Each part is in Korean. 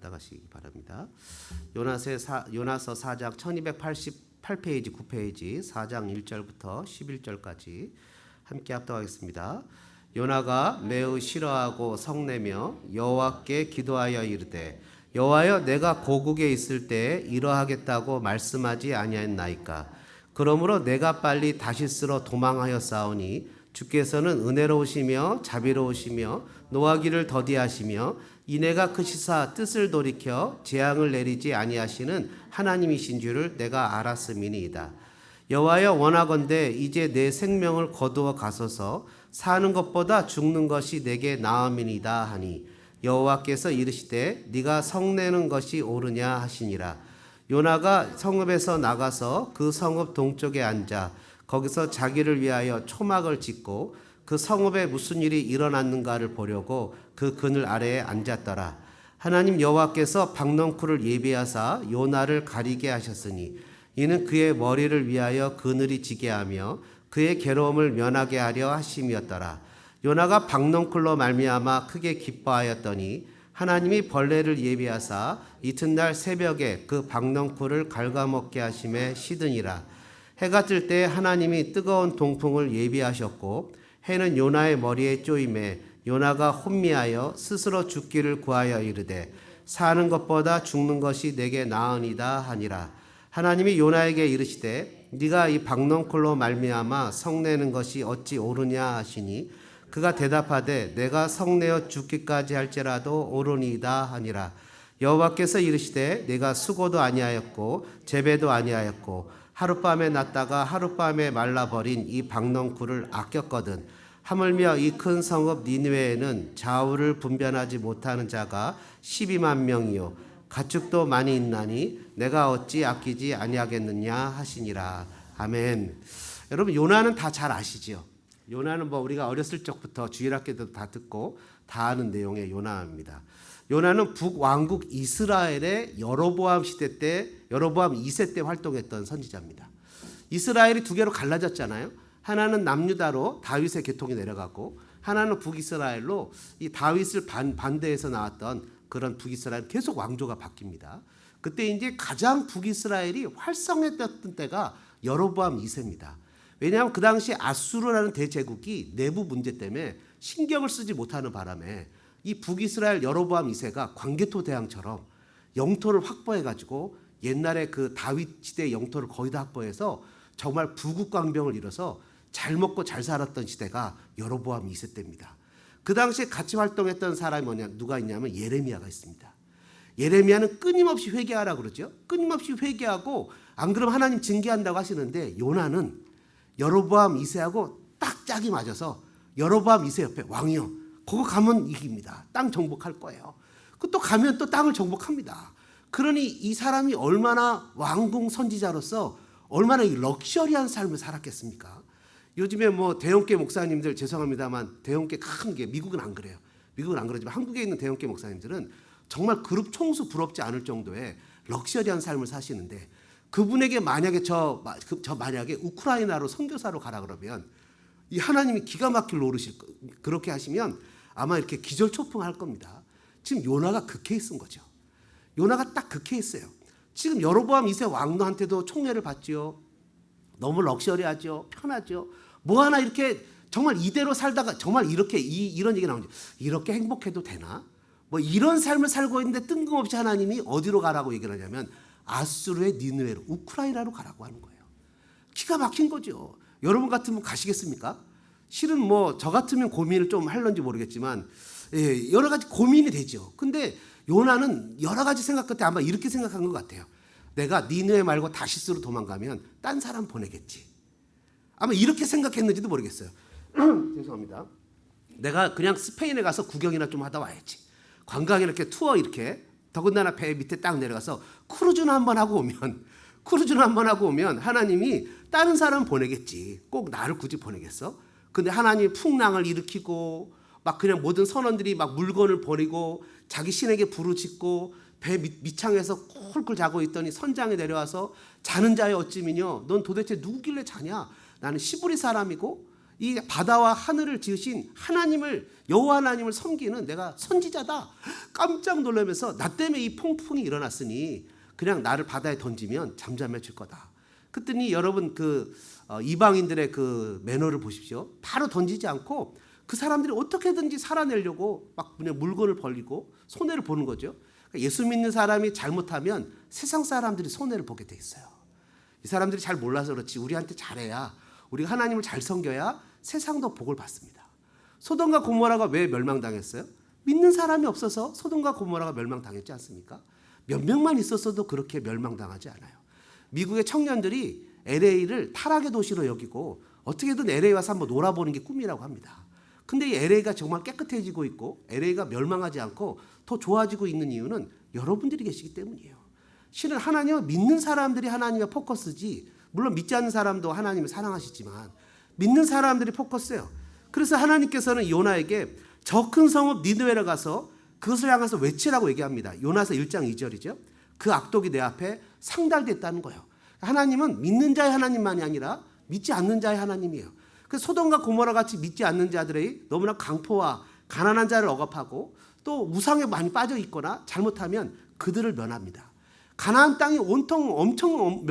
받아가시기 바랍니다. 요나서 4장 1288페이지 9페이지 4장 1절부터 11절까지 함께 합독하겠습니다. 요나가 매우 싫어하고 성내며 여호와께 기도하여 이르되 여호와여 내가 고국에 있을 때 이러하겠다고 말씀하지 아니하였나이까. 그러므로 내가 빨리 다시스로 도망하였사오니 주께서는 은혜로우시며 자비로우시며 노하기를 더디하시며 이내가 크시사 뜻을 돌이켜 재앙을 내리지 아니하시는 하나님이신 줄을 내가 알았음이니이다. 여호와여 원하건대 이제 내 생명을 거두어 가소서. 사는 것보다 죽는 것이 내게 나음이니이다 하니 여호와께서 이르시되 네가 성내는 것이 옳으냐 하시니라. 요나가 성읍에서 나가서 그 성읍 동쪽에 앉아 거기서 자기를 위하여 초막을 짓고 그 성읍에 무슨 일이 일어났는가를 보려고 그 그늘 아래에 앉았더라. 하나님 여호와께서 박넝쿨을 예비하사 요나를 가리게 하셨으니 이는 그의 머리를 위하여 그늘이 지게 하며 그의 괴로움을 면하게 하려 하심이었더라. 요나가 박넝쿨로 말미암아 크게 기뻐하였더니 하나님이 벌레를 예비하사 이튿날 새벽에 그 박넝쿨을 갉아먹게 하심에 시드니라. 해가 뜰 때 하나님이 뜨거운 동풍을 예비하셨고 해는 요나의 머리에 쪼임에 요나가 혼미하여 스스로 죽기를 구하여 이르되 사는 것보다 죽는 것이 내게 나으니다 하니라. 하나님이 요나에게 이르시되 네가 이 박넝쿨로 말미암아 성내는 것이 어찌 옳으냐 하시니 그가 대답하되 내가 성내어 죽기까지 할지라도 옳으니이다 하니라. 여호와께서 이르시되 내가 수고도 아니하였고 재배도 아니하였고 하룻밤에 났다가 하룻밤에 말라버린 이 박넝쿨을 아꼈거든. 하물며 이 큰 성읍 니느웨에는 좌우를 분별하지 못하는 자가 12만 명이요 가축도 많이 있나니 내가 어찌 아끼지 아니하겠느냐 하시니라. 아멘. 여러분 요나는 다 잘 아시죠? 요나는 우리가 어렸을 적부터 주일학교 때도 다 듣고 다 아는 내용의 요나입니다. 요나는 북왕국 이스라엘의 여로보암 시대 때 여로보암 2세 때 활동했던 선지자입니다. 이스라엘이 두 개로 갈라졌잖아요. 하나는 남유다로 다윗의 계통이 내려가고 하나는 북이스라엘로 이 다윗을 반대해서 나왔던 그런 북이스라엘 계속 왕조가 바뀝니다. 그때 이제 가장 북이스라엘이 활성했던 때가 여로보암 2세입니다. 왜냐하면 그 당시 아수르라는 대제국이 내부 문제 때문에 신경을 쓰지 못하는 바람에 이 북이스라엘 여로보암 2세가 광개토 대왕처럼 영토를 확보해가지고 옛날에 그 다윗 시대의 영토를 거의 다 확보해서 정말 부국광병을 이뤄서 잘 먹고 잘 살았던 시대가 여로보암 2세 때입니다. 그 당시에 같이 활동했던 사람이 누가 있냐면 예레미야가 있습니다. 예레미야는 끊임없이 회개하라 그러죠. 끊임없이 회개하고 안 그러면 하나님 징계한다고 하시는데 요나는 여로보암 2세하고 딱 짝이 맞아서 여로보암 2세 옆에 왕이요. 거기 가면 이깁니다. 땅 정복할 거예요. 또 가면 또 땅을 정복합니다. 그러니 이 사람이 얼마나 왕궁 선지자로서 얼마나 럭셔리한 삶을 살았겠습니까? 요즘에 대형교 목사님들 죄송합니다만 대형교 큰 게 미국은 안 그래요. 미국은 안 그러지만 한국에 있는 대형교 목사님들은 정말 그룹 총수 부럽지 않을 정도의 럭셔리한 삶을 사시는데 그분에게 만약에 만약에 우크라이나로 선교사로 가라 그러면 이 하나님이 기가 막힐 노릇일 그렇게 하시면 아마 이렇게 기절초풍할 겁니다. 지금 요나가 그 케이스인 거죠. 요나가 딱 그 케이스예요. 지금 여로보암 2세 왕노한테도 총애를 받지요. 너무 럭셔리하죠. 편하죠. 하나 이렇게 정말 이대로 살다가 정말 이렇게 이런 얘기 나오죠. 이렇게 행복해도 되나? 이런 삶을 살고 있는데 뜬금없이 하나님이 어디로 가라고 얘기를 하냐면 아수르의 니느웨로 우크라이나로 가라고 하는 거예요. 기가 막힌 거죠. 여러분 같으면 가시겠습니까? 실은 저 같으면 고민을 좀 할런지 모르겠지만 여러 가지 고민이 되죠. 근데 요나는 여러 가지 생각 끝에 아마 이렇게 생각한 것 같아요. 내가 니느웨 말고 다시스로 도망가면 딴 사람 보내겠지. 아마 이렇게 생각했는지도 모르겠어요. 죄송합니다. 내가 그냥 스페인에 가서 구경이나 좀 하다 와야지. 관광 이렇게 투어 이렇게 더군다나 배 밑에 딱 내려가서 크루즈나 한번 하고 오면 하나님이 다른 사람 보내겠지. 꼭 나를 굳이 보내겠어? 근데 하나님이 풍랑을 일으키고 막 그냥 모든 선원들이 막 물건을 버리고 자기 신에게 부르짖고 배 밑창에서 콜콜 자고 있더니 선장에 내려와서 자는 자여 어찌미뇨 넌 도대체 누구길래 자냐? 나는 시브리 사람이고 이 바다와 하늘을 지으신 하나님을, 여호와 하나님을 섬기는 내가 선지자다. 깜짝 놀라면서 나 때문에 이 폭풍이 일어났으니 그냥 나를 바다에 던지면 잠잠해질 거다. 그랬더니 여러분 이방인들의 그 매너를 보십시오. 바로 던지지 않고 그 사람들이 어떻게든지 살아내려고 막 그냥 물건을 벌리고 손해를 보는 거죠. 그러니까 예수 믿는 사람이 잘못하면 세상 사람들이 손해를 보게 돼 있어요. 이 사람들이 잘 몰라서 그렇지 우리한테 잘해야, 우리가 하나님을 잘 섬겨야 세상도 복을 받습니다. 소돔과 고모라가 왜 멸망당했어요? 믿는 사람이 없어서 소돔과 고모라가 멸망당했지 않습니까? 몇 명만 있었어도 그렇게 멸망당하지 않아요. 미국의 청년들이 LA를 타락의 도시로 여기고 어떻게든 LA 와서 한번 놀아보는 게 꿈이라고 합니다. 근데 이 LA가 정말 깨끗해지고 있고 LA가 멸망하지 않고 더 좋아지고 있는 이유는 여러분들이 계시기 때문이에요. 실은 하나님을 믿는 사람들이 하나님의 포커스지, 물론 믿지 않는 사람도 하나님을 사랑하시지만 믿는 사람들이 포커스예요. 그래서 하나님께서는 요나에게 저 큰 성읍 니느웨를 가서 그것을 향해서 외치라고 얘기합니다. 요나서 1장 2절이죠. 그 악독이 내 앞에 상달됐다는 거예요. 하나님은 믿는 자의 하나님만이 아니라 믿지 않는 자의 하나님이에요. 그래서 소돔과 고모라 같이 믿지 않는 자들의 너무나 강포와 가난한 자를 억압하고 또 우상에 많이 빠져 있거나 잘못하면 그들을 면합니다. 가나안 땅이 온통 엄청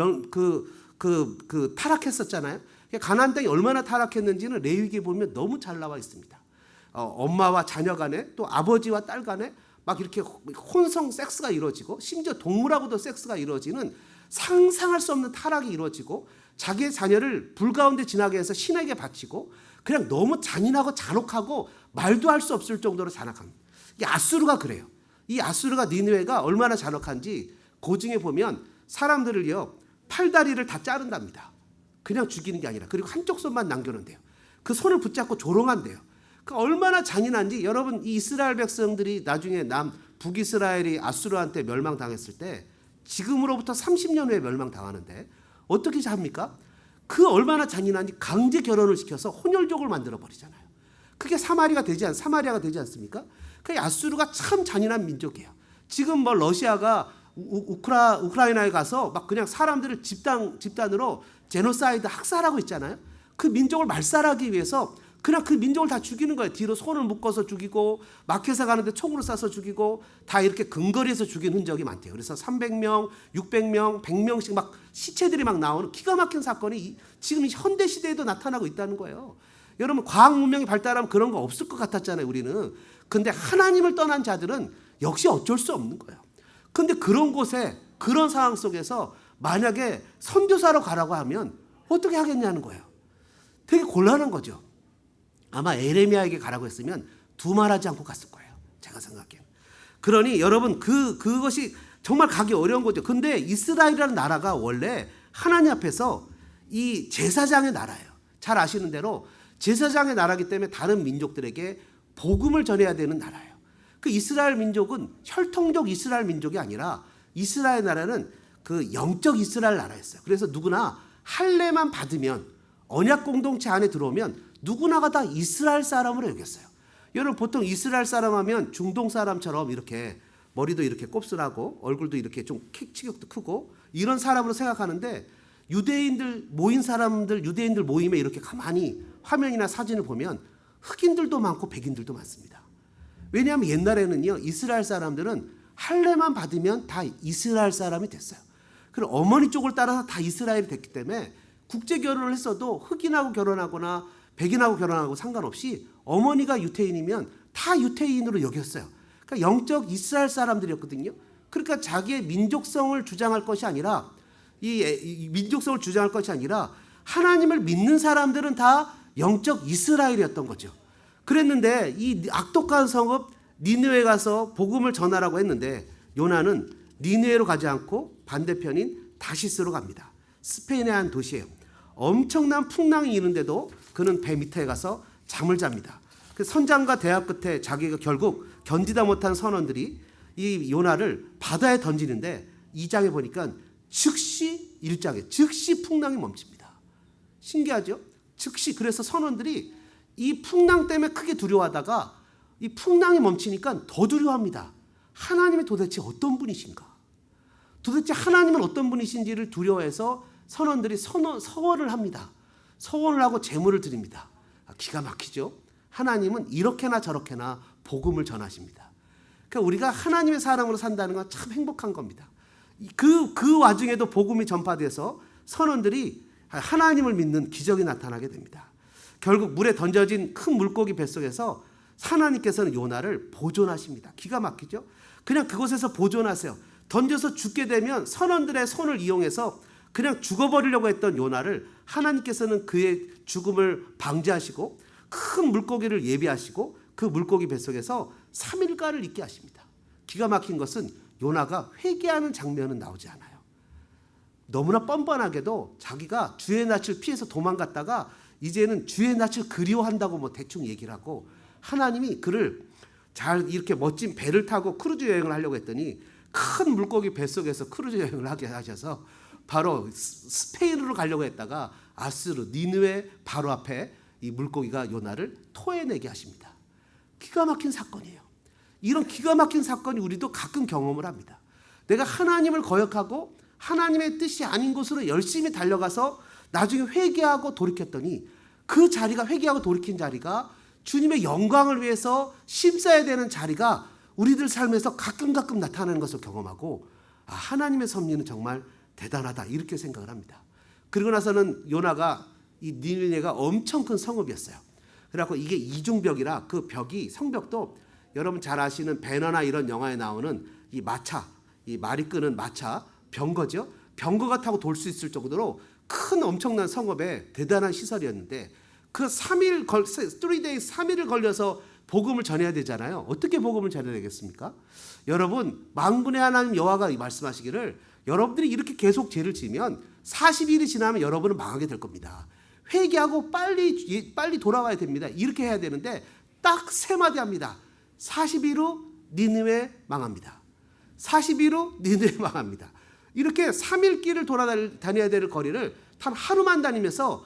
타락했었잖아요. 가나안 땅이 얼마나 타락했는지는 레위기에 보면 너무 잘 나와 있습니다. 엄마와 자녀 간에 또 아버지와 딸 간에 막 이렇게 혼성 섹스가 이루어지고 심지어 동물하고도 섹스가 이루어지는 상상할 수 없는 타락이 이루어지고 자기의 자녀를 불 가운데 지나게 해서 신에게 바치고 그냥 너무 잔인하고 잔혹하고 말도 할 수 없을 정도로 잔악합니다. 이 아수르가 그래요. 이 아수르가 니느웨가 얼마나 잔혹한지 고증에 보면 사람들을요 팔다리를 다 자른답니다. 그냥 죽이는 게 아니라 그리고 한쪽 손만 남겨놓는데요. 그 손을 붙잡고 조롱한대요. 그 얼마나 잔인한지 여러분 이 이스라엘 백성들이 나중에 북이스라엘이 아수르한테 멸망당했을 때 지금으로부터 30년 후에 멸망당하는데 어떻게 합니까? 그 얼마나 잔인한지 강제 결혼을 시켜서 혼혈족을 만들어 버리잖아요. 그게 사마리아가 되지 않습니까? 그 아수르가 참 잔인한 민족이에요. 지금 뭐 러시아가 우크라이나에 가서 막 그냥 사람들을 집단으로 제노사이드 학살하고 있잖아요. 그 민족을 말살하기 위해서 그냥 그 민족을 다 죽이는 거예요. 뒤로 손을 묶어서 죽이고 마켓에 가는데 총으로 쏴서 죽이고 다 이렇게 근거리에서 죽인 흔적이 많대요. 그래서 300명, 600명, 100명씩 막 시체들이 막 나오는 기가 막힌 사건이 지금 현대 시대에도 나타나고 있다는 거예요. 여러분 과학 문명이 발달하면 그런 거 없을 것 같았잖아요. 우리는. 근데 하나님을 떠난 자들은 역시 어쩔 수 없는 거예요. 근데 그런 곳에 그런 상황 속에서 만약에 선교사로 가라고 하면 어떻게 하겠냐는 거예요. 되게 곤란한 거죠. 아마 에레미야에게 가라고 했으면 두말하지 않고 갔을 거예요. 제가 생각해요. 그러니 여러분 그것이 정말 가기 어려운 거죠. 근데 이스라엘이라는 나라가 원래 하나님 앞에서 이 제사장의 나라예요. 잘 아시는 대로 제사장의 나라이기 때문에 다른 민족들에게 복음을 전해야 되는 나라예요. 그 이스라엘 민족은 혈통적 이스라엘 민족이 아니라 이스라엘 나라는 그 영적 이스라엘 나라였어요. 그래서 누구나 할례만 받으면 언약 공동체 안에 들어오면 누구나가 다 이스라엘 사람으로 여겼어요. 여러분 보통 이스라엘 사람 하면 중동 사람처럼 이렇게 머리도 이렇게 곱슬하고 얼굴도 이렇게 좀 체격도 크고 이런 사람으로 생각하는데 유대인들 모임에 이렇게 가만히 화면이나 사진을 보면 흑인들도 많고 백인들도 많습니다. 왜냐하면 옛날에는요 이스라엘 사람들은 할례만 받으면 다 이스라엘 사람이 됐어요. 그리고 어머니 쪽을 따라서 다 이스라엘이 됐기 때문에 국제 결혼을 했어도 흑인하고 결혼하거나 백인하고 결혼하고 상관없이 어머니가 유태인이면 다 유태인으로 여겼어요. 그러니까 영적 이스라엘 사람들이었거든요. 그러니까 자기의 민족성을 주장할 것이 아니라 하나님을 믿는 사람들은 다 영적 이스라엘이었던 거죠. 그랬는데 이 악독한 성읍 니느웨 가서 복음을 전하라고 했는데 요나는 니느웨로 가지 않고 반대편인 다시스로 갑니다. 스페인의 한 도시예요. 엄청난 풍랑이 이는데도 그는 배 밑에 가서 잠을 잡니다. 그 선장과 대화 끝에 자기가 결국 견디다 못한 선원들이 이 요나를 바다에 던지는데 2장에 보니까 즉시 풍랑이 멈춥니다. 신기하죠? 즉시. 그래서 선원들이 이 풍랑 때문에 크게 두려워하다가 이 풍랑이 멈추니까 더 두려워합니다. 하나님이 도대체 어떤 분이신가? 도대체 하나님은 어떤 분이신지를 두려워해서 선원들이 서원을 합니다. 서원을 하고 제물을 드립니다. 기가 막히죠. 하나님은 이렇게나 저렇게나 복음을 전하십니다. 그러니까 우리가 하나님의 사람으로 산다는 건 참 행복한 겁니다. 그 와중에도 복음이 전파돼서 선원들이 하나님을 믿는 기적이 나타나게 됩니다. 결국 물에 던져진 큰 물고기 뱃속에서 하나님께서는 요나를 보존하십니다. 기가 막히죠. 그냥 그곳에서 보존하세요. 던져서 죽게 되면 선원들의 손을 이용해서 그냥 죽어버리려고 했던 요나를 하나님께서는 그의 죽음을 방지하시고 큰 물고기를 예비하시고 그 물고기 뱃속에서 3일간을 있게 하십니다. 기가 막힌 것은 요나가 회개하는 장면은 나오지 않아요. 너무나 뻔뻔하게도 자기가 주의 낯을 피해서 도망갔다가 이제는 주의 낯을 그리워한다고 뭐 대충 얘기를 하고 하나님이 그를 잘 이렇게 멋진 배를 타고 크루즈 여행을 하려고 했더니 큰 물고기 뱃속에서 크루즈 여행을 하게 하셔서 바로 스페인으로 가려고 했다가 아수르 니느웨 바로 앞에 이 물고기가 요나를 토해내게 하십니다. 기가 막힌 사건이에요. 이런 기가 막힌 사건이 우리도 가끔 경험을 합니다. 내가 하나님을 거역하고 하나님의 뜻이 아닌 곳으로 열심히 달려가서 나중에 회개하고 돌이켰더니 그 자리가 회개하고 돌이킨 자리가 주님의 영광을 위해서 심사해야 되는 자리가 우리들 삶에서 가끔 나타나는 것을 경험하고 하나님의 섭리는 정말 대단하다 이렇게 생각을 합니다. 그리고 나서는 요나가 이 니느웨가 엄청 큰 성읍이었어요. 그래갖고 이게 이중벽이라 그 벽이 성벽도 여러분 잘 아시는 배너나 이런 영화에 나오는 이 마차, 이 말이 끄는 마차 병거죠. 병거가 타고 돌 수 있을 정도로 큰 엄청난 성읍에 대단한 시설이었는데 그 3일을 걸려서 복음을 전해야 되잖아요. 어떻게 복음을 전해야 되겠습니까? 여러분 만군의 하나님 여호와가 말씀하시기를 여러분들이 이렇게 계속 죄를 지으면 40일이 지나면 여러분은 망하게 될 겁니다. 회개하고 빨리 돌아와야 됩니다. 이렇게 해야 되는데 딱 3마디 합니다. 40일 후 니느웨 망합니다. 40일 후 니느웨 망합니다. 이렇게 3일 길을 돌아다녀야 될 거리를 단 하루만 다니면서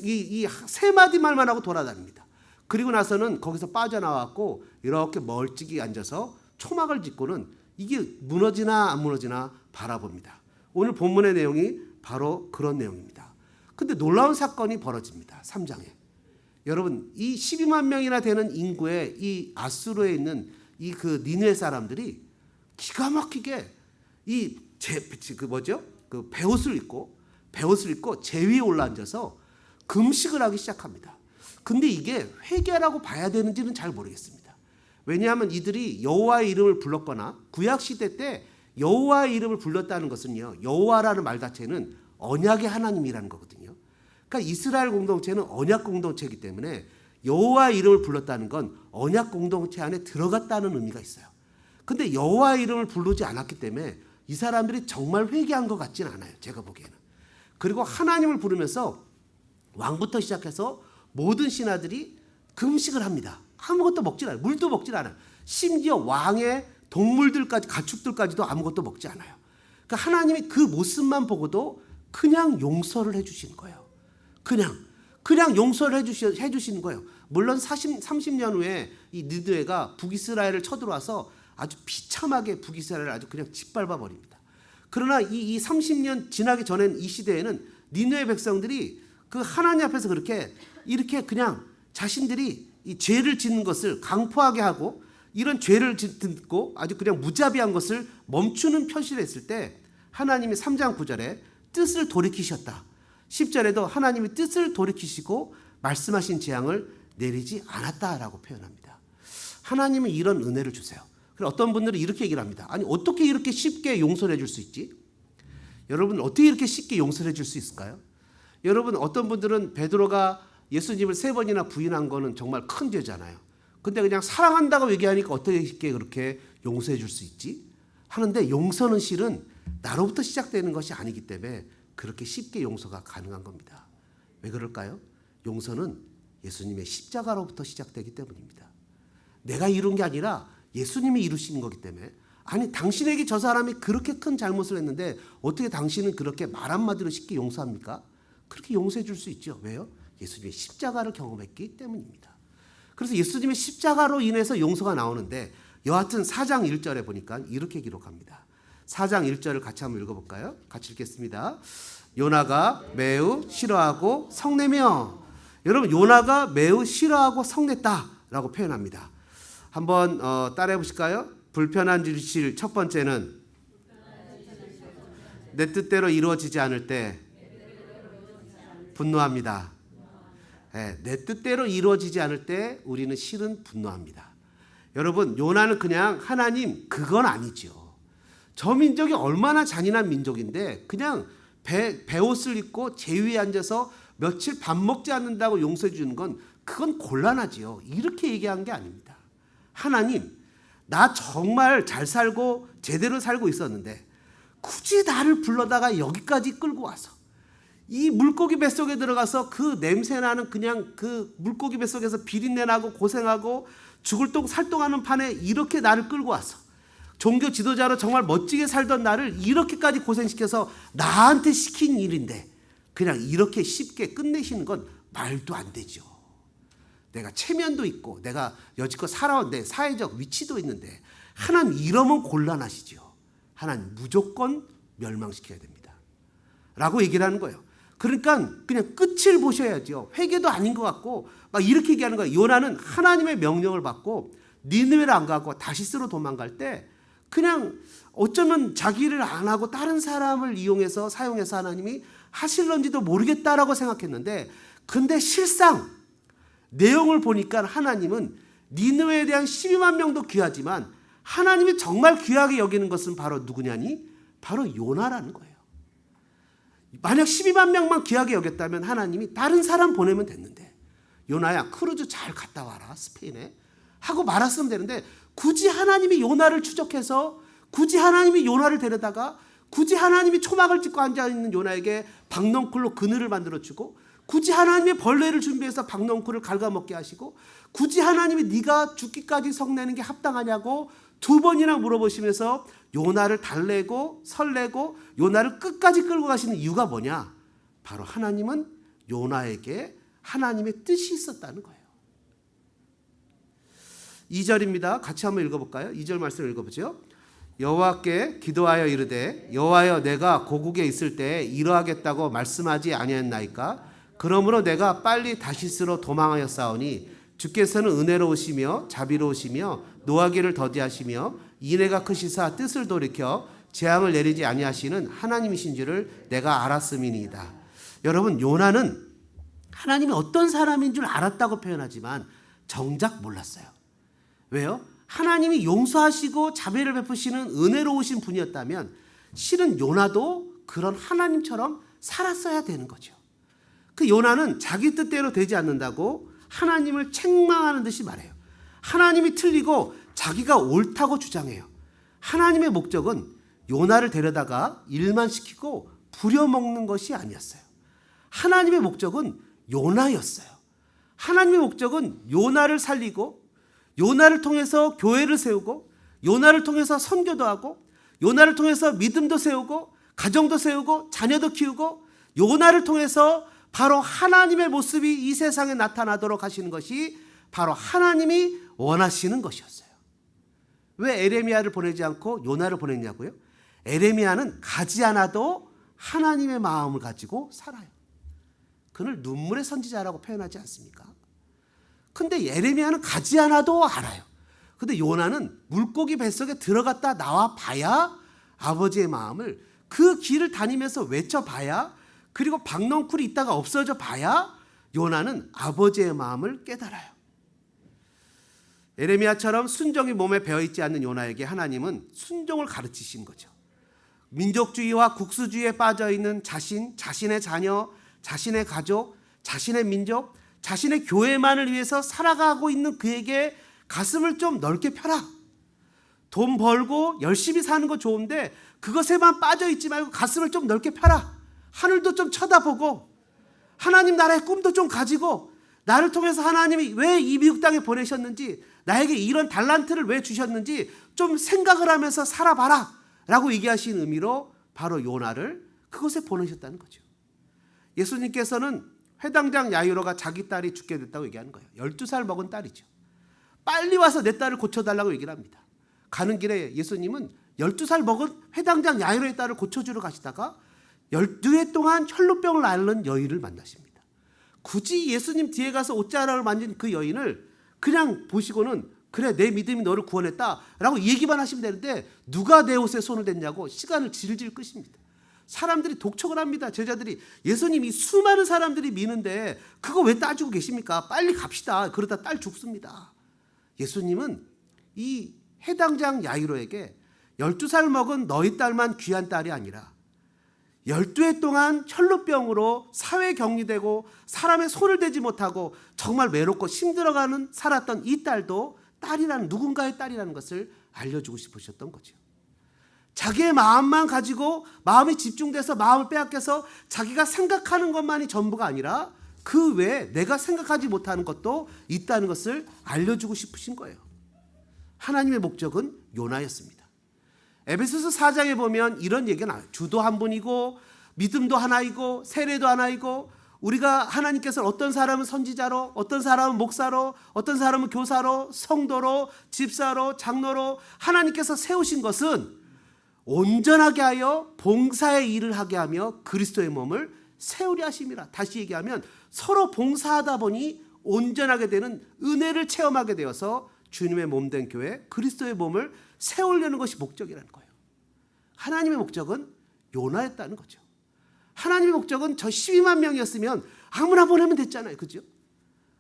이 3마디 말만 하고 돌아다닙니다. 그리고 나서는 거기서 빠져나왔고 이렇게 멀찍이 앉아서 초막을 짓고는 이게 무너지나 안 무너지나 바라봅니다. 오늘 본문의 내용이 바로 그런 내용입니다. 근데 놀라운 사건이 벌어집니다. 3장에. 여러분 이 12만 명이나 되는 인구의 이 아수르에 있는 이 그 니느웨 사람들이 기가 막히게 그 베옷을 입고 제 위에 올라앉아서 금식을 하기 시작합니다. 근데 이게 회개라고 봐야 되는지는 잘 모르겠습니다. 왜냐하면 이들이 여호와의 이름을 불렀거나 구약 시대 때 여호와의 이름을 불렀다는 것은요. 여호와라는 말 자체는 언약의 하나님이라는 거거든요. 그러니까 이스라엘 공동체는 언약 공동체이기 때문에 여호와의 이름을 불렀다는 건 언약 공동체 안에 들어갔다는 의미가 있어요. 근데 여호와의 이름을 부르지 않았기 때문에 이 사람들이 정말 회개한 것 같지는 않아요. 제가 보기에는. 그리고 하나님을 부르면서 왕부터 시작해서 모든 신하들이 금식을 합니다. 아무것도 먹질 않아요. 물도 먹질 않아요. 심지어 왕의 동물들까지 가축들까지도 아무것도 먹지 않아요. 그러니까 하나님이 그 모습만 보고도 그냥 용서를 해주시는 거예요. 그냥 용서를 해주시는 거예요. 물론 30년 후에 이 니느웨가 북이스라엘을 쳐들어와서 아주 비참하게 북이스라엘을 아주 그냥 짓밟아 버립니다. 그러나 이 30년 지나기 전엔 이 시대에는 니느웨 백성들이 그 하나님 앞에서 이렇게 그냥 자신들이 이 죄를 짓는 것을 강포하게 하고 이런 죄를 짓고 아주 그냥 무자비한 것을 멈추는 표시를 했을 때 하나님이 3장 9절에 뜻을 돌이키셨다. 10절에도 하나님이 뜻을 돌이키시고 말씀하신 재앙을 내리지 않았다라고 표현합니다. 하나님은 이런 은혜를 주세요. 어떤 분들은 이렇게 얘기를 합니다. 아니 어떻게 이렇게 쉽게 용서를 해줄 수 있지? 여러분 어떻게 이렇게 쉽게 용서를 해줄 수 있을까요? 여러분 어떤 분들은 베드로가 예수님을 3번이나 부인한 거는 정말 큰 죄잖아요. 근데 그냥 사랑한다고 얘기하니까 어떻게 쉽게 그렇게 용서해 줄 수 있지? 하는데 용서는 실은 나로부터 시작되는 것이 아니기 때문에 그렇게 쉽게 용서가 가능한 겁니다. 왜 그럴까요? 용서는 예수님의 십자가로부터 시작되기 때문입니다. 내가 이룬 게 아니라 예수님이 이루신 거기 때문에 아니 당신에게 저 사람이 그렇게 큰 잘못을 했는데 어떻게 당신은 그렇게 말 한마디로 쉽게 용서합니까? 그렇게 용서해 줄 수 있죠. 왜요? 예수님의 십자가를 경험했기 때문입니다. 그래서 예수님의 십자가로 인해서 용서가 나오는데 여하튼 4장 1절에 보니까 이렇게 기록합니다. 4장 1절을 같이 한번 읽어볼까요? 같이 읽겠습니다. 요나가 매우 싫어하고 성내며. 여러분 요나가 매우 싫어하고 성냈다라고 표현합니다. 한번 따라해 보실까요? 불편한 일 첫 번째는 내 뜻대로 이루어지지 않을 때 분노합니다. 네, 내 뜻대로 이루어지지 않을 때 우리는 실은 분노합니다. 여러분 요나는 그냥 하나님 그건 아니죠. 저 민족이 얼마나 잔인한 민족인데 그냥 베옷을 입고 제 위에 앉아서 며칠 밥 먹지 않는다고 용서해 주는 건 그건 곤란하지요. 이렇게 얘기한 게 아닙니다. 하나님 나 정말 잘 살고 제대로 살고 있었는데 굳이 나를 불러다가 여기까지 끌고 와서 이 물고기 뱃속에 들어가서 그 냄새나는 그냥 그 물고기 뱃속에서 비린내 나고 고생하고 죽을 똥 살똥하는 판에 이렇게 나를 끌고 와서 종교 지도자로 정말 멋지게 살던 나를 이렇게까지 고생시켜서 나한테 시킨 일인데 그냥 이렇게 쉽게 끝내시는 건 말도 안 되죠. 내가 체면도 있고 내가 여지껏 살아온 내 사회적 위치도 있는데 하나님 이러면 곤란하시죠. 하나님 무조건 멸망시켜야 됩니다. 라고 얘기를 하는 거예요. 그러니까 그냥 끝을 보셔야죠. 회개도 아닌 것 같고 막 이렇게 얘기하는 거예요. 요나는 하나님의 명령을 받고 니느웨를 안 가고 다시스로 도망갈 때 그냥 어쩌면 자기를 안 하고 다른 사람을 이용해서 사용해서 하나님이 하실런지도 모르겠다라고 생각했는데 근데 실상 내용을 보니까 하나님은 니느웨에 대한 12만 명도 귀하지만 하나님이 정말 귀하게 여기는 것은 바로 누구냐니? 바로 요나라는 거예요. 만약 12만 명만 귀하게 여겼다면 하나님이 다른 사람 보내면 됐는데 요나야 크루즈 잘 갔다 와라 스페인에 하고 말았으면 되는데 굳이 하나님이 요나를 추적해서 굳이 하나님이 요나를 데려다가 굳이 하나님이 초막을 찍고 앉아있는 요나에게 박넝쿨로 그늘을 만들어주고 굳이 하나님이 벌레를 준비해서 박넝쿨을 갉아먹게 하시고 굳이 하나님이 네가 죽기까지 성내는 게 합당하냐고 2번이나 물어보시면서 요나를 달래고 설레고 요나를 끝까지 끌고 가시는 이유가 뭐냐? 바로 하나님은 요나에게 하나님의 뜻이 있었다는 거예요. 2절입니다. 같이 한번 읽어볼까요? 2절 말씀을 읽어보죠. 여호와께 기도하여 이르되 여호와여 내가 고국에 있을 때 이러하겠다고 말씀하지 아니했나이까? 그러므로 내가 빨리 다시스로 도망하였사오니 주께서는 은혜로우시며 자비로우시며 노하기를 더디하시며 인애가 크시사 뜻을 돌이켜 재앙을 내리지 아니하시는 하나님이신 줄을 내가 알았음이니이다. 여러분 요나는 하나님이 어떤 사람인 줄 알았다고 표현하지만 정작 몰랐어요. 왜요? 하나님이 용서하시고 자비를 베푸시는 은혜로우신 분이었다면 실은 요나도 그런 하나님처럼 살았어야 되는 거죠. 그 요나는 자기 뜻대로 되지 않는다고 하나님을 책망하는 듯이 말해요. 하나님이 틀리고 자기가 옳다고 주장해요. 하나님의 목적은 요나를 데려다가 일만 시키고 부려먹는 것이 아니었어요. 하나님의 목적은 요나였어요. 하나님의 목적은 요나를 살리고 요나를 통해서 교회를 세우고 요나를 통해서 선교도 하고 요나를 통해서 믿음도 세우고 가정도 세우고 자녀도 키우고 요나를 통해서 바로 하나님의 모습이 이 세상에 나타나도록 하시는 것이 바로 하나님이 원하시는 것이었어요. 왜 에레미야를 보내지 않고 요나를 보냈냐고요? 에레미야는 가지 않아도 하나님의 마음을 가지고 살아요. 그를 눈물의 선지자라고 표현하지 않습니까? 근데 예레미야는 가지 않아도 알아요. 근데 요나는 물고기 뱃속에 들어갔다 나와 봐야 아버지의 마음을 그 길을 다니면서 외쳐봐야 그리고 박넝쿨이 있다가 없어져 봐야 요나는 아버지의 마음을 깨달아요. 예레미야처럼 순종이 몸에 배어있지 않는 요나에게 하나님은 순종을 가르치신 거죠. 민족주의와 국수주의에 빠져있는 자신의 자녀, 자신의 가족, 자신의 민족, 자신의 교회만을 위해서 살아가고 있는 그에게 가슴을 좀 넓게 펴라. 돈 벌고 열심히 사는 거 좋은데 그것에만 빠져있지 말고 가슴을 좀 넓게 펴라. 하늘도 좀 쳐다보고 하나님 나라의 꿈도 좀 가지고 나를 통해서 하나님이 왜 이 미국 땅에 보내셨는지 나에게 이런 달란트를 왜 주셨는지 좀 생각을 하면서 살아봐라 라고 얘기하신 의미로 바로 요나를 그곳에 보내셨다는 거죠. 예수님께서는 회당장 야이로가 자기 딸이 죽게 됐다고 얘기하는 거예요. 12살 먹은 딸이죠. 빨리 와서 내 딸을 고쳐달라고 얘기를 합니다. 가는 길에 예수님은 12살 먹은 회당장 야이로의 딸을 고쳐주러 가시다가 12해 동안 혈루병을 앓는 여인을 만나십니다. 굳이 예수님 뒤에 가서 옷자락을 만진 그 여인을 그냥 보시고는 그래 내 믿음이 너를 구원했다라고 얘기만 하시면 되는데 누가 내 옷에 손을 댔냐고 시간을 질질 끄십니다. 사람들이 독촉을 합니다. 제자들이 예수님이 수많은 사람들이 미는데 그거 왜 따지고 계십니까? 빨리 갑시다. 그러다 딸 죽습니다. 예수님은 이 해당장 야이로에게 12살 먹은 너희 딸만 귀한 딸이 아니라 12해 동안 혈루병으로 사회 격리되고 사람의 손을 대지 못하고 정말 외롭고 힘들어가는 살았던 이 딸도 딸이라는 누군가의 딸이라는 것을 알려주고 싶으셨던 거죠. 자기의 마음만 가지고 마음이 집중돼서 마음을 빼앗겨서 자기가 생각하는 것만이 전부가 아니라 그 외에 내가 생각하지 못하는 것도 있다는 것을 알려주고 싶으신 거예요. 하나님의 목적은 요나였습니다. 에베소서 4장에 보면 이런 얘기가 나와요. 주도 한 분이고 믿음도 하나이고 세례도 하나이고 우리가 하나님께서 어떤 사람은 선지자로 어떤 사람은 목사로 어떤 사람은 교사로 성도로 집사로 장로로 하나님께서 세우신 것은 온전하게 하여 봉사의 일을 하게 하며 그리스도의 몸을 세우려 하심이라. 다시 얘기하면 서로 봉사하다 보니 온전하게 되는 은혜를 체험하게 되어서 주님의 몸된 교회 그리스도의 몸을 세우려는 것이 목적이라는 거예요. 하나님의 목적은 요나였다는 거죠. 하나님의 목적은 저 12만 명이었으면 아무나 보내면 됐잖아요. 그죠?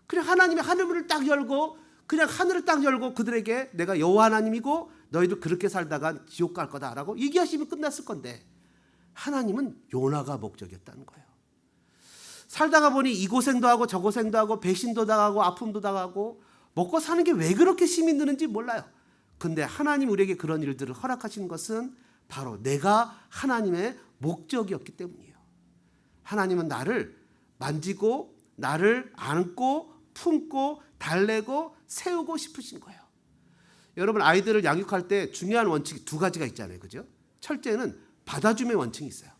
그냥 하나님의 하늘문을 딱 열고 그냥 하늘을 딱 열고 그들에게 내가 여호와 하나님이고 너희들 그렇게 살다가 지옥 갈 거다라고 얘기하시면 끝났을 건데 하나님은 요나가 목적이었다는 거예요. 살다가 보니 이 고생도 하고 저 고생도 하고 배신도 당하고 아픔도 당하고 먹고 사는 게 왜 그렇게 힘이 드는지 몰라요. 근데 하나님 우리에게 그런 일들을 허락하시는 것은 바로 내가 하나님의 목적이었기 때문이에요. 하나님은 나를 만지고 나를 안고 품고 달래고 세우고 싶으신 거예요. 여러분 아이들을 양육할 때 중요한 원칙이 두 가지가 있잖아요. 그죠? 첫째는 받아줌의 원칙이 있어요.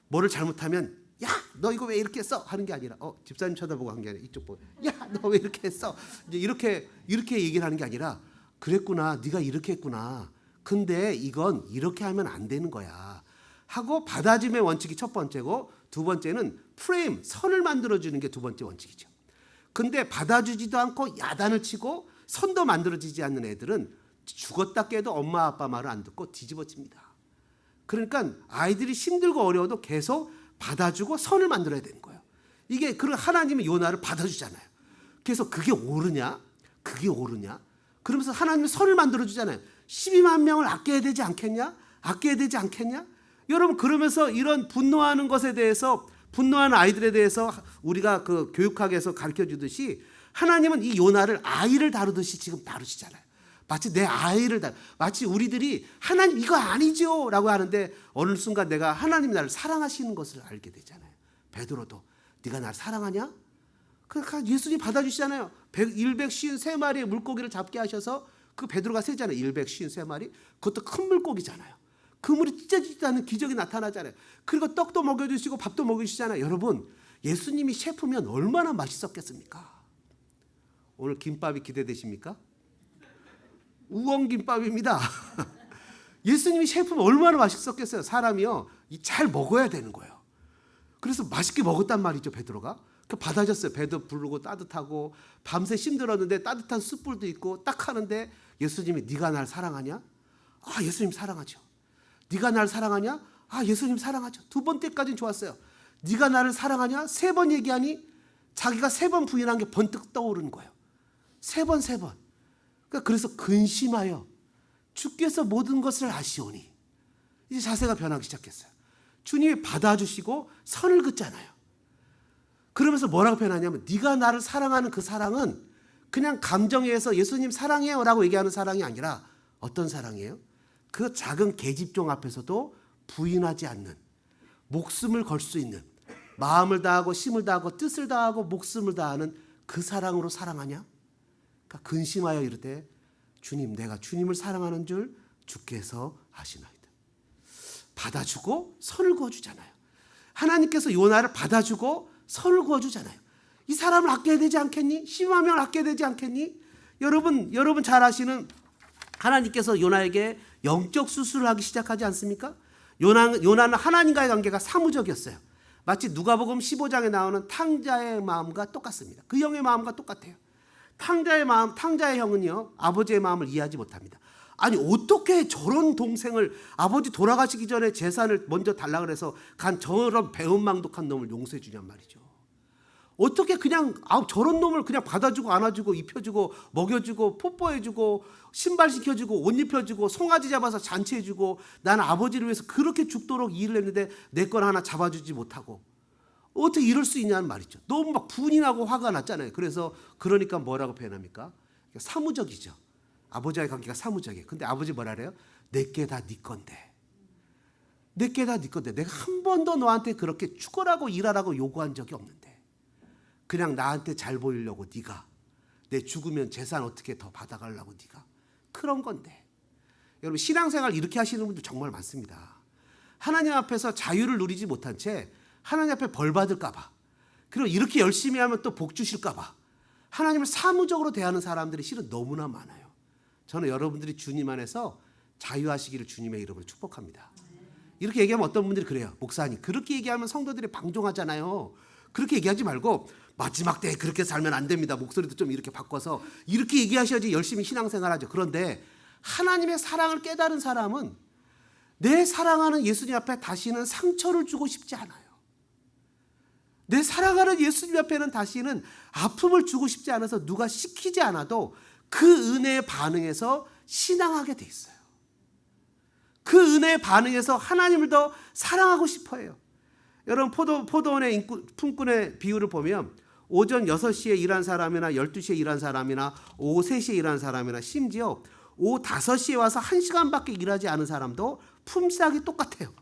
뭐를 잘못하면 야, 너 이거 왜 이렇게 했어? 하는 게 아니라 집사님 쳐다보고 한 게 아니라 이쪽 보고 야, 너 왜 이렇게 했어? 이제 이렇게 얘기를 하는 게 아니라 그랬구나. 네가 이렇게 했구나. 근데 이건 이렇게 하면 안 되는 거야. 하고 받아줌의 원칙이 첫 번째고 두 번째는 프레임, 선을 만들어주는 게 두 번째 원칙이죠. 근데 받아주지도 않고 야단을 치고 선도 만들어지지 않는 애들은 죽었다 깨도 엄마 아빠 말을 안 듣고 뒤집어집니다. 그러니까 아이들이 힘들고 어려워도 계속 받아주고 선을 만들어야 되는 거예요. 이게 그런 하나님이 요나를 받아주잖아요. 그래서 그게 옳으냐? 그게 옳으냐? 그러면서 하나님이 선을 만들어주잖아요. 12만 명을 아껴야 되지 않겠냐? 아껴야 되지 않겠냐? 여러분 그러면서 이런 분노하는 것에 대해서 분노하는 아이들에 대해서 우리가 그 교육학에서 가르쳐 주듯이 하나님은 이 요나를 아이를 다루듯이 지금 다루시잖아요. 마치 내 아이를 마치 우리들이 하나님 이거 아니죠 라고 하는데 어느 순간 내가 하나님이 나를 사랑하시는 것을 알게 되잖아요. 베드로도 네가 나를 사랑하냐? 그러니까 예수님 받아주시잖아요. 153마리의 물고기를 잡게 하셔서 그 베드로가 세잖아요. 153마리. 그것도 큰 물고기잖아요. 그물이 찢어지지 않는 기적이 나타나잖아요. 그리고 떡도 먹여주시고 밥도 먹여주시잖아요. 여러분 예수님이 셰프면 얼마나 맛있었겠습니까? 오늘 김밥이 기대되십니까? 우엉김밥입니다. 예수님이 셰프면 얼마나 맛있었겠어요. 사람이요 잘 먹어야 되는 거예요. 그래서 맛있게 먹었단 말이죠. 베드로가 받아줬어요. 배도 부르고 따뜻하고 밤새 힘들었는데 따뜻한 숯불도 있고 딱 하는데 예수님이 네가 날 사랑하냐? 아 예수님 사랑하죠. 네가 날 사랑하냐? 아 예수님 사랑하죠. 두 번째까지는 좋았어요. 네가 나를 사랑하냐? 세 번 얘기하니 자기가 세 번 부인한 게 번뜩 떠오르는 거예요. 세 번. 그래서 근심하여 주께서 모든 것을 아시오니 이제 자세가 변하기 시작했어요. 주님이 받아주시고 선을 긋잖아요. 그러면서 뭐라고 표현하냐면 네가 나를 사랑하는 그 사랑은 그냥 감정에 의해서 예수님 사랑해요 라고 얘기하는 사랑이 아니라 어떤 사랑이에요? 그 작은 계집종 앞에서도 부인하지 않는 목숨을 걸 수 있는 마음을 다하고 힘을 다하고 뜻을 다하고 목숨을 다하는 그 사랑으로 사랑하냐? 그러니까 근심하여 이르되 주님 내가 주님을 사랑하는 줄 주께서 아시나이다. 받아주고 선을 그어주잖아요. 하나님께서 요나를 받아주고 선을 그어주잖아요. 이 사람을 아껴야 되지 않겠니? 10만 명을 아껴야 되지 않겠니? 여러분 잘 아시는 하나님께서 요나에게 영적 수술을 하기 시작하지 않습니까? 요나는 하나님과의 관계가 사무적이었어요. 마치 누가복음 15장에 나오는 탕자의 마음과 똑같습니다. 그 형의 마음과 똑같아요. 탕자의 형은요, 아버지의 마음을 이해하지 못합니다. 아니 어떻게 저런 동생을, 아버지 돌아가시기 전에 재산을 먼저 달라고 해서 간 저런 배은망덕한 놈을 용서해 주냔 말이죠. 어떻게 그냥 저런 놈을 그냥 받아주고 안아주고 입혀주고 먹여주고 뽀뽀해주고 신발 시켜주고 옷 입혀주고 송아지 잡아서 잔치해주고 나는 아버지를 위해서 그렇게 죽도록 일을 했는데 내 건 하나 잡아주지 못하고 어떻게 이럴 수 있냐는 말이죠. 너무 막 분이 나고 화가 났잖아요. 그러니까 뭐라고 표현합니까? 사무적이죠. 아버지와의 관계가 사무적이에요. 근데 아버지 뭐라 그래요? 내게 다 네 건데. 내게 다 네 건데. 내가 한 번도 너한테 그렇게 죽으라고 일하라고 요구한 적이 없는데. 그냥 나한테 잘 보이려고 네가 내 죽으면 재산 어떻게 더 받아가려고 네가 그런 건데. 여러분 신앙생활 이렇게 하시는 분들 정말 많습니다. 하나님 앞에서 자유를 누리지 못한 채 하나님 앞에 벌 받을까 봐, 그리고 이렇게 열심히 하면 또 복 주실까 봐 하나님을 사무적으로 대하는 사람들이 실은 너무나 많아요. 저는 여러분들이 주님 안에서 자유하시기를 주님의 이름으로 축복합니다. 이렇게 얘기하면 어떤 분들이 그래요. 목사님 그렇게 얘기하면 성도들이 방종하잖아요. 그렇게 얘기하지 말고 마지막 때에 그렇게 살면 안 됩니다. 목소리도 좀 이렇게 바꿔서 이렇게 얘기하셔야지 열심히 신앙생활하죠. 그런데 하나님의 사랑을 깨달은 사람은 내 사랑하는 예수님 앞에 다시는 상처를 주고 싶지 않아요. 내 사랑하는 예수님 앞에는 다시는 아픔을 주고 싶지 않아서 누가 시키지 않아도 그 은혜에 반응해서 신앙하게 돼 있어요. 그 은혜에 반응해서 하나님을 더 사랑하고 싶어 해요. 여러분 포도원의 품꾼의 비유를 보면 오전 6시에 일한 사람이나 12시에 일한 사람이나 오후 3시에 일한 사람이나 심지어 오후 5시에 와서 1시간밖에 일하지 않은 사람도 품삯이 똑같아요.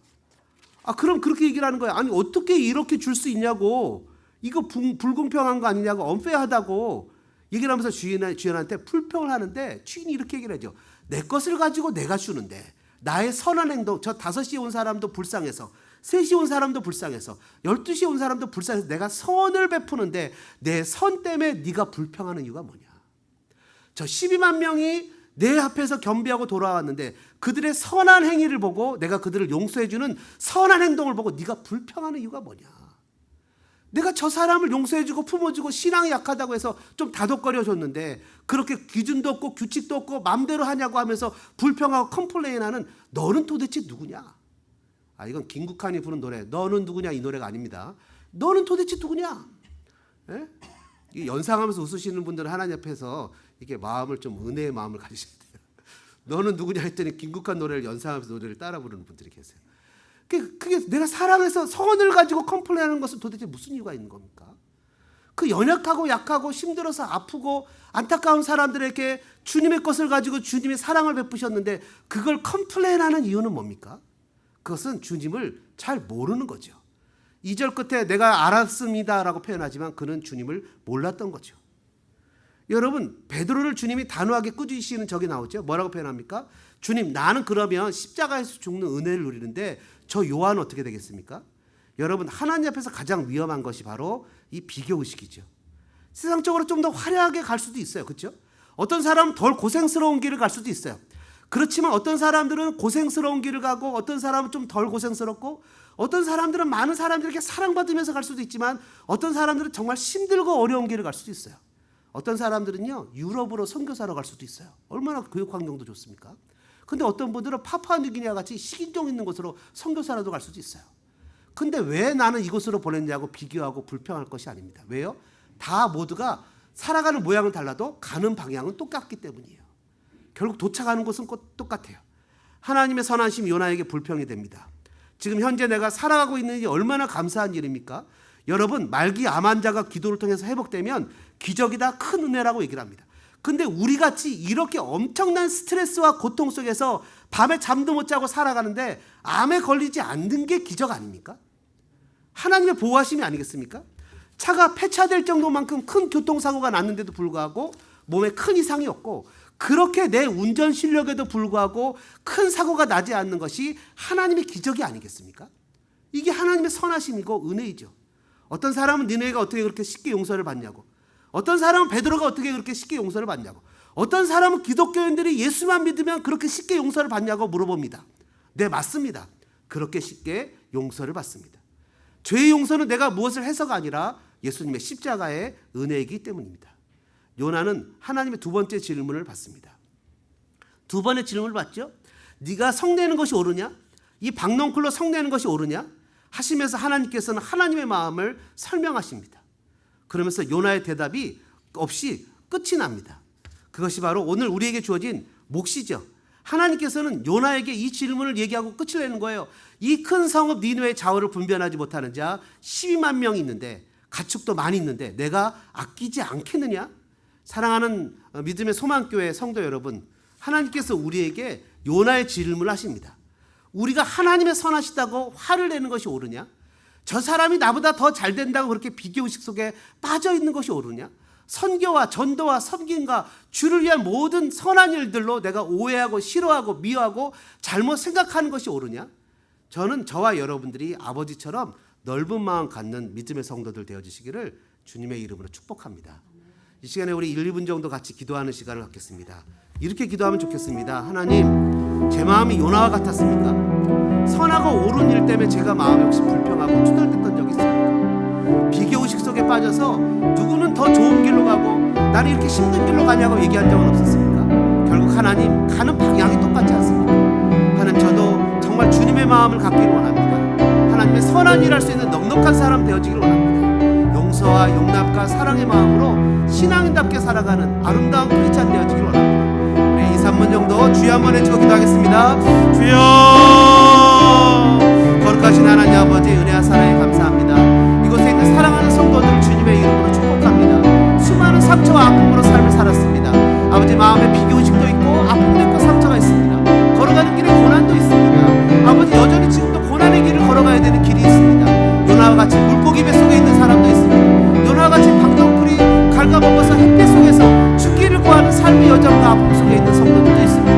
그럼 그렇게 얘기를 하는 거예요. 아니 어떻게 이렇게 줄 수 있냐고, 이거 불공평한 거 아니냐고, 언페어하다고 얘기를 하면서 주인한테 불평을 하는데 주인이 이렇게 얘기를 하죠. 내 것을 가지고 내가 주는데 나의 선한 행동, 저 5시에 온 사람도 불쌍해서 3시에 온 사람도 불쌍해서 12시에 온 사람도 불쌍해서 내가 선을 베푸는데 내 선 때문에 네가 불평하는 이유가 뭐냐. 저 12만 명이 내 앞에서 겸비하고 돌아왔는데 그들의 선한 행위를 보고 내가 그들을 용서해주는 선한 행동을 보고 네가 불평하는 이유가 뭐냐. 내가 저 사람을 용서해주고 품어주고 신앙이 약하다고 해서 좀 다독거려줬는데 그렇게 기준도 없고 규칙도 없고 마음대로 하냐고 하면서 불평하고 컴플레인하는 너는 도대체 누구냐. 이건 김국환이 부른 노래 너는 누구냐 이 노래가 아닙니다. 너는 도대체 누구냐. 예? 이 연상하면서 웃으시는 분들은 하나님 앞에서 이게 마음을 좀 은혜의 마음을 가지셔야 돼요. 너는 누구냐 했더니 김국환 노래를 연상하면서 노래를 따라 부르는 분들이 계세요. 그게 내가 사랑해서 선을 가지고 컴플레인하는 것은 도대체 무슨 이유가 있는 겁니까? 그 연약하고 약하고 힘들어서 아프고 안타까운 사람들에게 주님의 것을 가지고 주님의 사랑을 베푸셨는데 그걸 컴플레인하는 이유는 뭡니까? 그것은 주님을 잘 모르는 거죠. 2절 끝에 내가 알았습니다라고 표현하지만 그는 주님을 몰랐던 거죠. 여러분 베드로를 주님이 단호하게 꾸짖으시는 적이 나오죠. 뭐라고 표현합니까? 주님 나는 그러면 십자가에서 죽는 은혜를 누리는데 저 요한은 어떻게 되겠습니까? 여러분 하나님 앞에서 가장 위험한 것이 바로 이 비교의식이죠. 세상적으로 좀 더 화려하게 갈 수도 있어요. 그렇죠? 어떤 사람은 덜 고생스러운 길을 갈 수도 있어요. 그렇지만 어떤 사람들은 고생스러운 길을 가고 어떤 사람은 좀 덜 고생스럽고 어떤 사람들은 많은 사람들에게 사랑받으면서 갈 수도 있지만 어떤 사람들은 정말 힘들고 어려운 길을 갈 수도 있어요. 어떤 사람들은요 유럽으로 선교사로 갈 수도 있어요. 얼마나 교육 환경도 좋습니까? 근데 어떤 분들은 파푸아뉴기니아 같이 식인종 있는 곳으로 선교사라도 갈 수도 있어요. 근데 왜 나는 이곳으로 보냈냐고 비교하고 불평할 것이 아닙니다. 왜요? 다 모두가 살아가는 모양은 달라도 가는 방향은 똑같기 때문이에요. 결국 도착하는 곳은 똑같아요. 하나님의 선하심 요나에게 불평이 됩니다. 지금 현재 내가 살아가고 있는 일이 얼마나 감사한 일입니까? 여러분 말기 암 환자가 기도를 통해서 회복되면 기적이다 큰 은혜라고 얘기를 합니다. 근데 우리같이 이렇게 엄청난 스트레스와 고통 속에서 밤에 잠도 못 자고 살아가는데 암에 걸리지 않는 게 기적 아닙니까? 하나님의 보호하심이 아니겠습니까? 차가 폐차될 정도만큼 큰 교통사고가 났는데도 불구하고 몸에 큰 이상이 없고 그렇게 내 운전 실력에도 불구하고 큰 사고가 나지 않는 것이 하나님의 기적이 아니겠습니까? 이게 하나님의 선하심이고 은혜이죠. 어떤 사람은 니네가 어떻게 그렇게 쉽게 용서를 받냐고, 어떤 사람은 베드로가 어떻게 그렇게 쉽게 용서를 받냐고, 어떤 사람은 기독교인들이 예수만 믿으면 그렇게 쉽게 용서를 받냐고 물어봅니다. 네, 맞습니다. 그렇게 쉽게 용서를 받습니다. 죄의 용서는 내가 무엇을 해서가 아니라 예수님의 십자가의 은혜이기 때문입니다. 요나는 하나님의 두 번째 질문을 받습니다. 두 번의 질문을 받죠. 네가 성내는 것이 옳으냐? 이 박넝쿨로 성내는 것이 옳으냐? 하시면서 하나님께서는 하나님의 마음을 설명하십니다. 그러면서 요나의 대답이 없이 끝이 납니다. 그것이 바로 오늘 우리에게 주어진 몫이죠. 하나님께서는 요나에게 이 질문을 얘기하고 끝을 내는 거예요. 이 큰 성읍 니느웨의 좌우를 분별하지 못하는 자 12만 명이 있는데, 가축도 많이 있는데 내가 아끼지 않겠느냐? 사랑하는 믿음의 소망교회 성도 여러분, 하나님께서 우리에게 요나의 질문을 하십니다. 우리가 하나님의 선하시다고 화를 내는 것이 옳으냐? 저 사람이 나보다 더 잘 된다고 그렇게 비교의식 속에 빠져 있는 것이 옳으냐? 선교와 전도와 섬김과 주를 위한 모든 선한 일들로 내가 오해하고 싫어하고 미워하고 잘못 생각하는 것이 옳으냐? 저는 저와 여러분들이 아버지처럼 넓은 마음 갖는 믿음의 성도들 되어주시기를 주님의 이름으로 축복합니다. 이 시간에 우리 1, 2분 정도 같이 기도하는 시간을 갖겠습니다. 이렇게 기도하면 좋겠습니다. 하나님, 제 마음이 요나와 같았습니까? 선하고 옳은 일 때문에 제가 마음이 혹시 불평하고 투덜댔던 적이 있습니까? 비교의식 속에 빠져서 누구는 더 좋은 길로 가고 나는 이렇게 힘든 길로 가냐고 얘기한 적은 없었습니까? 결국 하나님, 가는 방향이 똑같지 않습니까? 하나님, 저도 정말 주님의 마음을 갖기를 원합니다. 하나님의 선한 일을 할 수 있는 넉넉한 사람 되어지기를 원합니다. 용서와 용납과 사랑의 마음으로 신앙인답게 살아가는 아름다운 크리스찬 되어지기를 원합니다. 우리 2, 3분 정도 주여 한번 외치고 기도하겠습니다. 주여! 거룩하신 하나님 아버지, 은혜와 사랑에 감사합니다. 이곳에 있는 사랑하는 성도들 주님의 이름으로 축복합니다. 수많은 상처와 아픔으로 삶을 살았습니다. 아버지, 마음에 비교의식도 있고 아픔도 있고 상처가 있습니다. 걸어가는 길에 고난도 있습니다. 아버지, 여전히 지금도 고난의 길을 걸어가야 되는 길이 있습니다. 요나와 같이 물고기 뱃속에 있는 사람도 있습니다. 요나와 같이 박넝쿨이 갉아먹어서 햇빛 속에서 죽기를 구하는 삶의 여정과 아픔 속에 있는 성도들도 있습니다.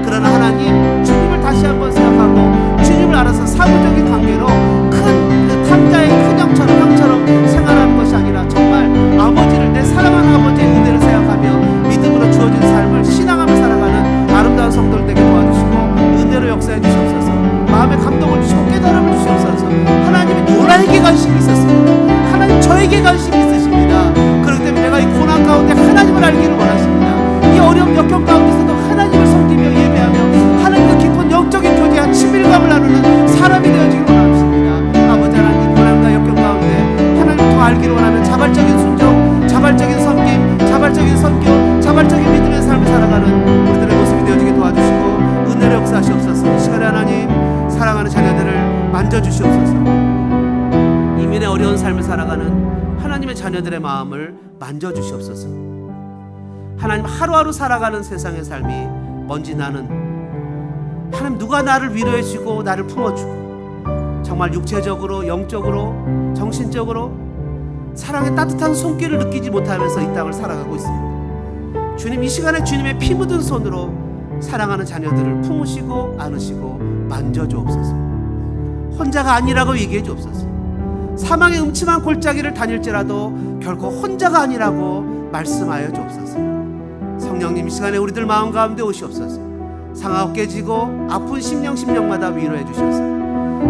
그러나 하나님, 주님을 다시 한번 생각하고 주님을 알아서 사무적인 관계로 큰 탕자의 큰 형처럼 생활하는 것이 아니라 정말 아버지를, 내 사랑하는 아버지의 은혜를 생각하며 믿음으로 주어진 삶을 신앙하며 살아가는 아름다운 성도들 되게 도와주시고 은혜로 역사해 주시옵소서. 마음의 감동을 주시고 깨달음을 주시옵소서. 하나님은 요나에게 관심이 있었습니다. 하나님, 저에게 관심이 있으십니다. 그렇기 때문에 내가 이 고난 가운데 하나님을 알기를 원하십니다. 이 어려운 역경 가운데서도 하나님을 섬기며 예배하며 하나님과 깊은 영적인 교제와 친밀감을 나누는 사람이 되어지기를 원하십니다. 아버지 하나님, 고난과 역경 가운데 하나님을 더 알기를 원하며 자발적인 순종, 자발적인 섬김, 자발적인 선교, 자발적인 믿음의 삶을 살아가는 우리들의 모습이 되어지게 도와주시고 은혜를 역사하시옵소서. 이 시간에 하나님, 사랑하는 자녀들을 만져주시옵소서. 이민의 어려운 삶을 살아가는 하나님의 자녀들의 마음을 만져주시옵소서. 하나님, 하루하루 살아가는 세상의 삶이 먼지 나는, 하나님, 누가 나를 위로해 주고 나를 품어주고 정말 육체적으로, 영적으로, 정신적으로 사랑의 따뜻한 손길을 느끼지 못하면서 이 땅을 살아가고 있습니다. 주님, 이 시간에 주님의 피 묻은 손으로 사랑하는 자녀들을 품으시고 안으시고 만져주옵소서. 혼자가 아니라고 얘기해 주옵소서. 사망의 음침한 골짜기를 다닐지라도 결코 혼자가 아니라고 말씀하여 주옵소서. 성령님, 이 시간에 우리들 마음 가운데 오시옵소서. 상하고 깨지고 아픈 심령마다 위로해 주셔서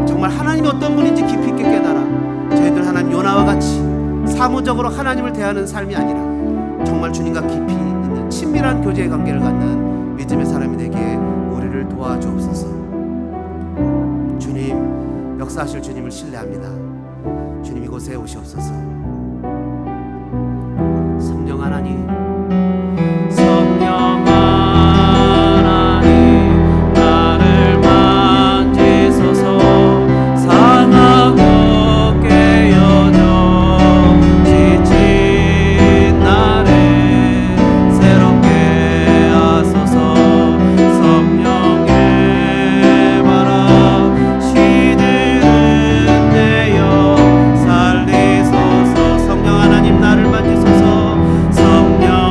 정말 하나님이 어떤 분인지 깊이 있게 깨달아 저희들 하나님 요나와 같이 사무적으로 하나님을 대하는 삶이 아니라 정말 주님과 깊이 있는 친밀한 교제의 관계를 갖는 믿음의 사람이 되게 우리를 도와주옵소서. 주님, 역사하실 주님을 신뢰합니다. 주님, 이곳에 오시옵소서. 성령 하나님, 성령 하나님, 나를 만지소서. 상하고 깨어져 지친 나를 새롭게 하소서. 성령의 바람 시들은 내여 살리소서. 성령 하나님, 나를 만지소서. 성령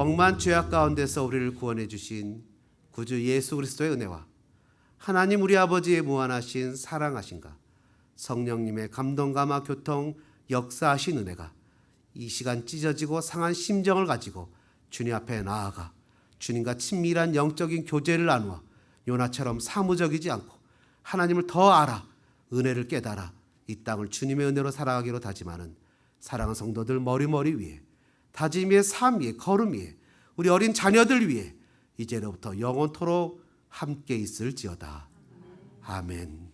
엉망 죄악 가운데서 우리를 구원해 주신 구주 예수 그리스도의 은혜와 하나님 우리 아버지의 무한하신 사랑하신가 성령님의 감동감화 교통 역사하신 은혜가 이 시간 찢어지고 상한 심정을 가지고 주님 앞에 나아가 주님과 친밀한 영적인 교제를 나누어 요나처럼 사무적이지 않고 하나님을 더 알아 은혜를 깨달아 이 땅을 주님의 은혜로 살아가기로 다짐하는 사랑하는 성도들 머리머리 위에 다짐 위에 삶 위에 걸음 위에 우리 어린 자녀들 위해 이제로부터 영원토록 함께 있을지어다. 아멘.